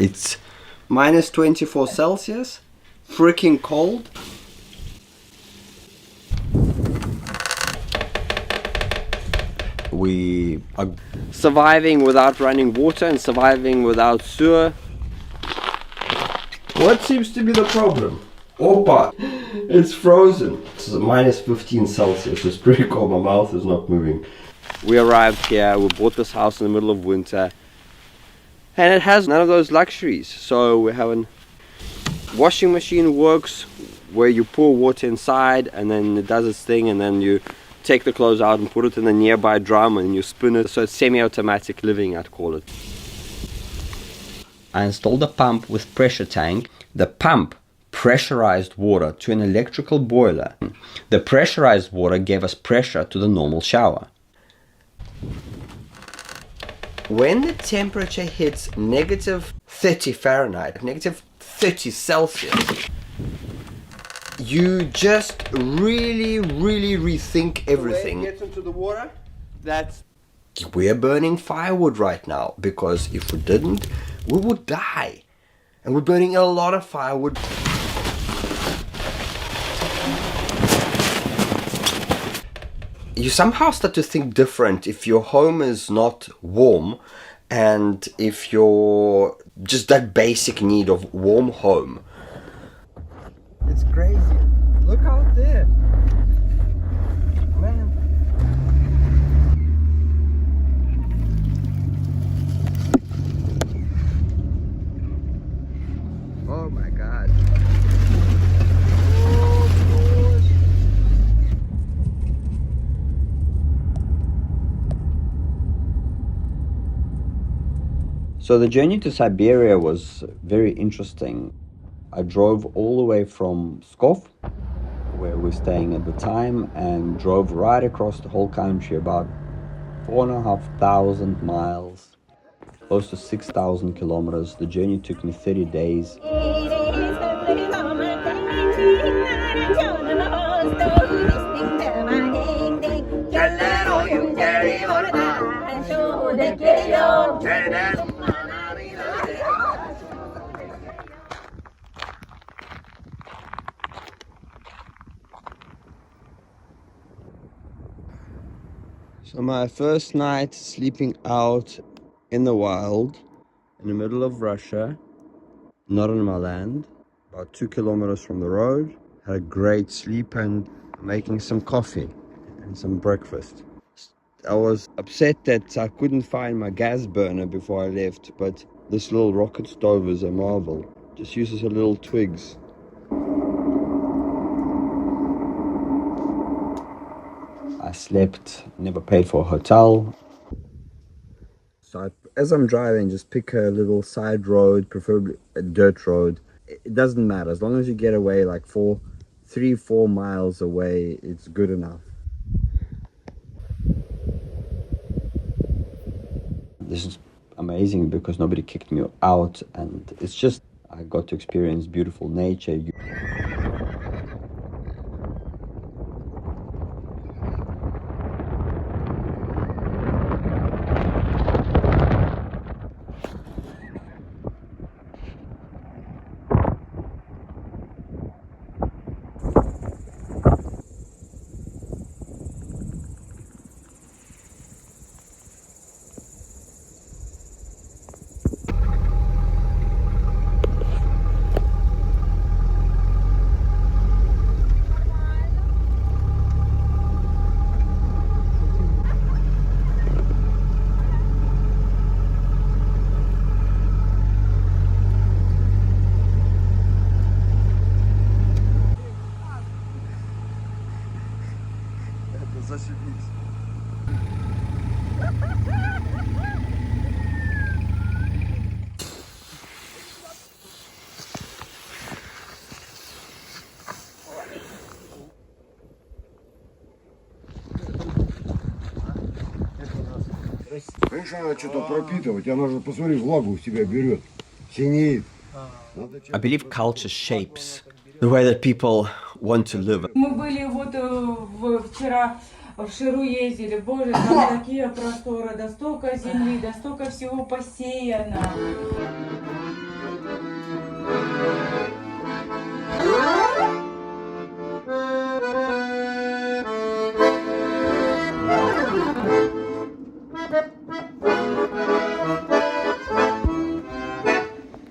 It's minus 24 Celsius, freaking cold. We are surviving without running water and surviving without sewer. What seems to be the problem? Opa! It's frozen. It's minus 15 Celsius. It's pretty cold. My mouth is not moving. We arrived here. We bought this house in the middle of winter. And it has none of those luxuries. So we have a washing machine works where you pour water inside and then it does its thing, and then you take the clothes out and put it in a nearby drum and you spin it. So it's semi-automatic living, I'd call it. I installed a pump with pressure tank. The pump pressurized water to an electrical boiler. The pressurized water gave us pressure to the normal shower. When the temperature hits negative 30 Fahrenheit, negative 30 Celsius, you just really rethink everything. When it gets into the water, we're burning firewood right now, because if we didn't, we would die. And we're burning a lot of firewood. You somehow start to think different if your home is not warm, and if you're just that basic need of warm home. It's crazy. Look out there. Man. Oh my God. So the journey to Siberia was very interesting. I drove all the way from Pskov, where we're staying at the time, and drove right across the whole country, about 4,500 miles, close to 6,000 kilometers. The journey took me 30 days. So my first night sleeping out in the wild, in the middle of Russia, not on my land, about 2 kilometers from the road. Had a great sleep and making some coffee and some breakfast. I was upset that I couldn't find my gas burner before I left, but this little rocket stove is a marvel. Just uses a little twigs. I slept, never paid for a hotel. So as I'm driving, just pick a little side road, preferably a dirt road. It doesn't matter, as long as you get away like 3-4 miles away, it's good enough. This is amazing because nobody kicked me out, and it's just, I got to experience beautiful nature. Понимаешь, надо что-то пропитывать, оно же, посмотри, влагу в себя берет, синеет. I believe culture shapes the way that people want to live. Мы были вчера в Ширу ездили, боже, там такие просторы, да столько земли, да столько всего посеяно.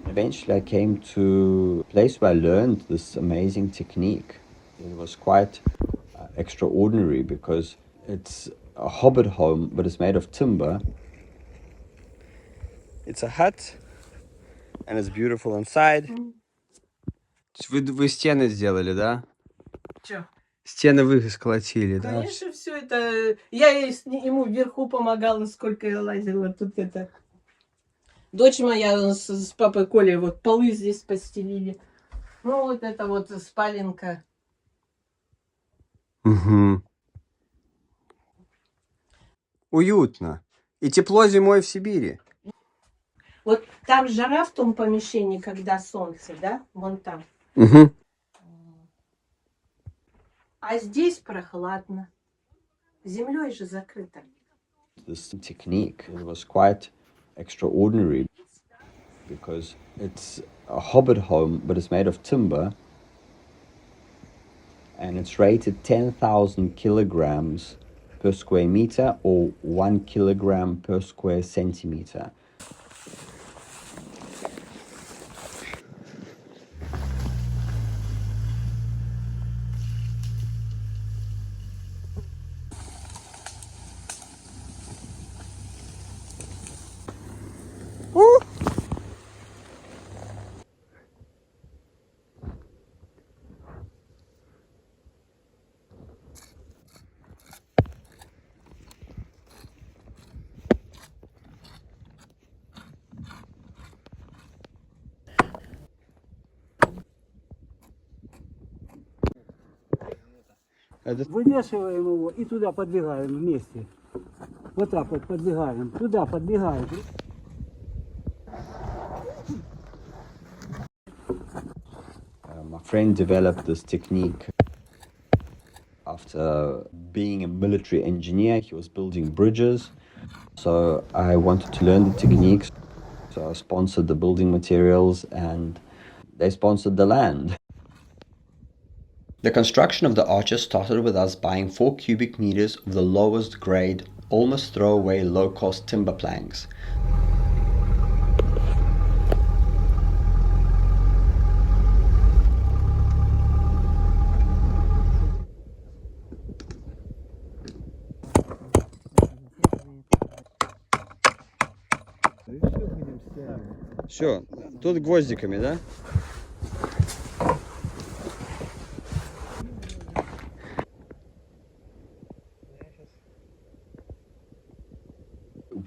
Eventually I came to a place where I learned this amazing technique. It was quite extraordinary because it's a hobbit home, but it's made of timber. It's a hut, and it's beautiful inside. Вы стены сделали, да? Чё? Стены вы сколотили, да? Конечно, все это. Я ему вверху помогала, сколько я лазила тут это. Дочь моя с папой Колей вот полы здесь постелили. Ну, вот это вот спаленка. Угу. Уютно. И тепло зимой в Сибири. Вот там жара в том помещении, когда солнце, да? Вон там. Угу. А здесь прохладно. Землей же закрыто. This technique was quite extraordinary because it's a hobbit home, but it's made of timber, and it's rated 10,000 kilograms per square meter or 1 kilogram per square centimeter. Вывешиваем его и туда подвигаем вместе. Вот так вот подвигаем. Туда подвигаем. My friend developed this technique after being a military engineer. He was building bridges. So I wanted to learn the techniques. So I sponsored the building materials and they sponsored the land. The construction of the arches started with us buying 4 cubic meters of the lowest grade, almost throwaway low-cost timber planks. Все, тут гвоздиками, да?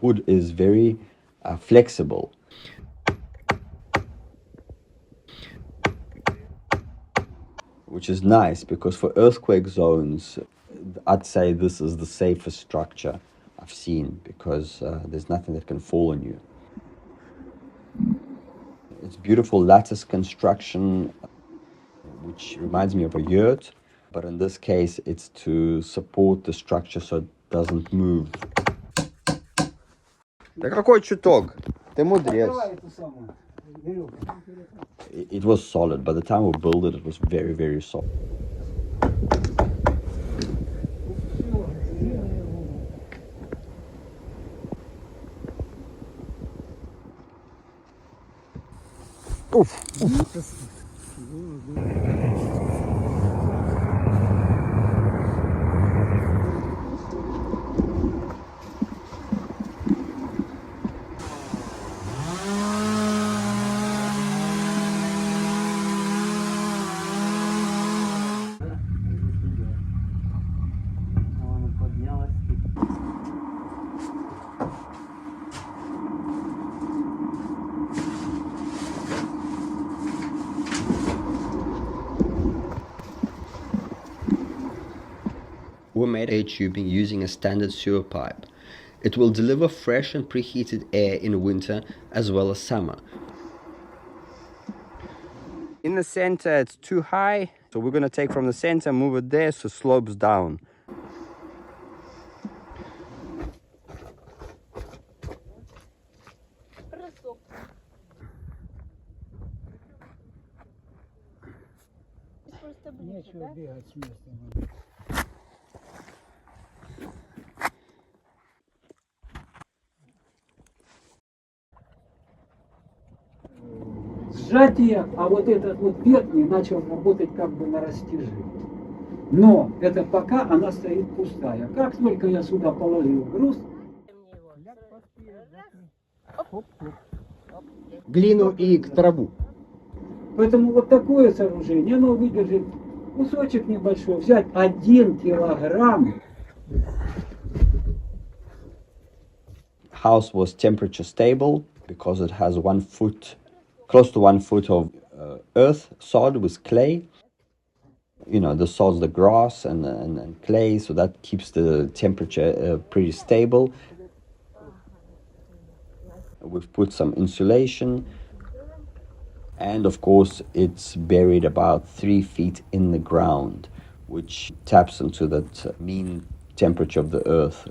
Wood is very flexible. Which is nice because for earthquake zones, I'd say this is the safest structure I've seen because there's nothing that can fall on you. It's beautiful lattice construction, which reminds me of a yurt, but in this case, it's to support the structure so it doesn't move. Да какой чуток? Ты мудрец. It was solid. By the time we built it, it was very, very solid. We made air tubing using a standard sewer pipe. It will deliver fresh and preheated air in winter as well as summer. In the center it's too high, so we're going to take from the center, move it there so it slopes down. Нечего бегать с места. Сжатие, а вот этот вот верхний начал работать как бы на растяжение. Но это пока она стоит пустая. Как только я сюда положил груз, Глину и траву. поэтому вот такое сооружение, оно выдержит кусочек небольшой, взять 1 килограмм. House was temperature stable because it has 1 foot, close to 1 foot of earth sod with clay. You know, the sod's the grass and clay, so that keeps the temperature pretty stable. We've put some insulation, and of course it's buried about 3 feet in the ground, which taps into that mean temperature of the earth.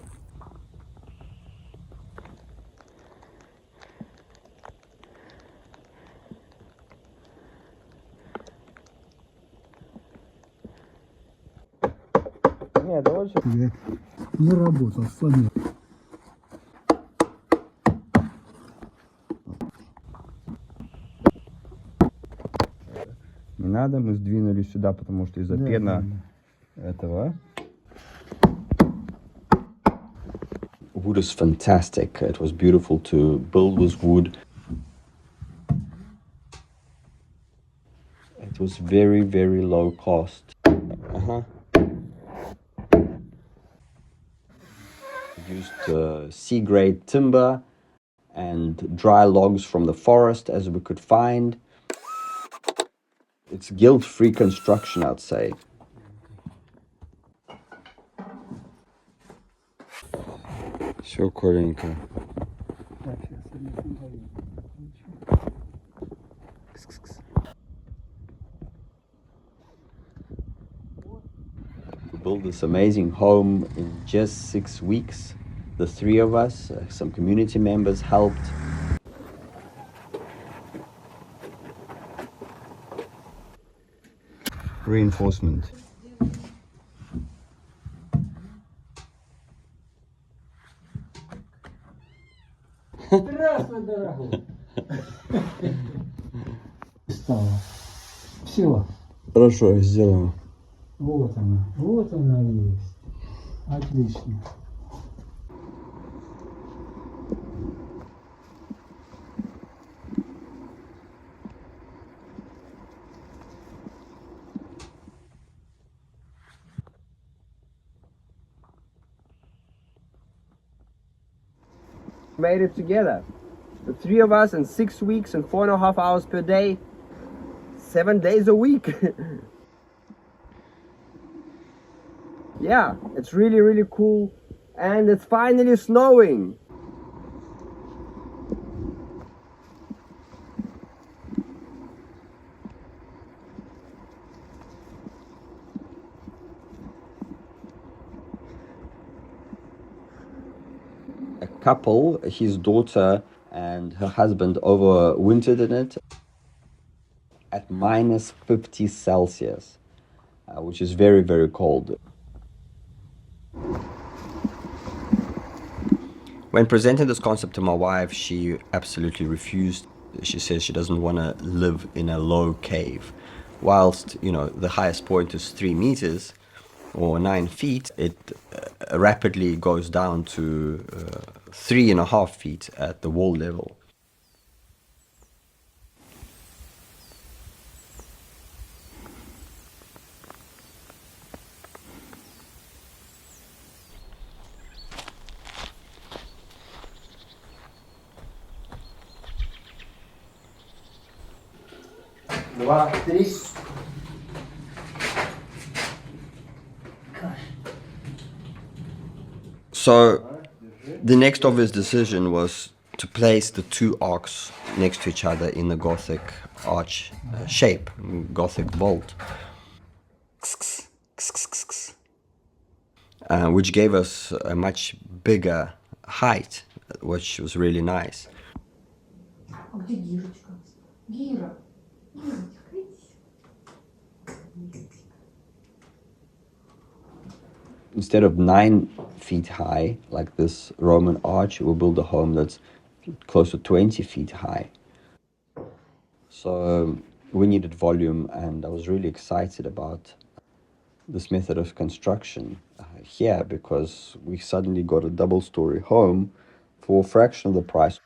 Не работал, сломил. Не надо, мы сдвинули сюда, потому что из-за пена этого. Wood is fantastic. It was beautiful to build with wood. It was very, very low cost. Used C-grade timber and dry logs from the forest as we could find. It's guilt-free construction, I'd say. Все коленько. We built this amazing home in just 6 weeks. The 3 of us, some community members helped. Reinforcement. Здравствуй, дорогой. Стало. Все. Хорошо, сделаем. Вот она есть. Отлично. Made it together. The 3 of us in 6 weeks and 4.5 hours per day, 7 days a week. Yeah, it's really, really cool. And it's finally snowing. A couple, his daughter and her husband, overwintered in it at minus 50 Celsius, which is very, very cold. When presenting this concept to my wife, she absolutely refused. She says she doesn't want to live in a low cave. Whilst, you know, the highest point is 3 meters or 9 feet, it rapidly goes down to 3.5 feet at the wall level. So the next obvious decision was to place the 2 arcs next to each other in the Gothic arch shape, Gothic vault, which gave us a much bigger height, which was really nice. Где Гирочка? Гира. Гирочка, иди. instead of 9 feet high, like this Roman arch, we'll build a home that's close to 20 feet high. So we needed volume, and I was really excited about this method of construction here, because we suddenly got a double-story home for a fraction of the price.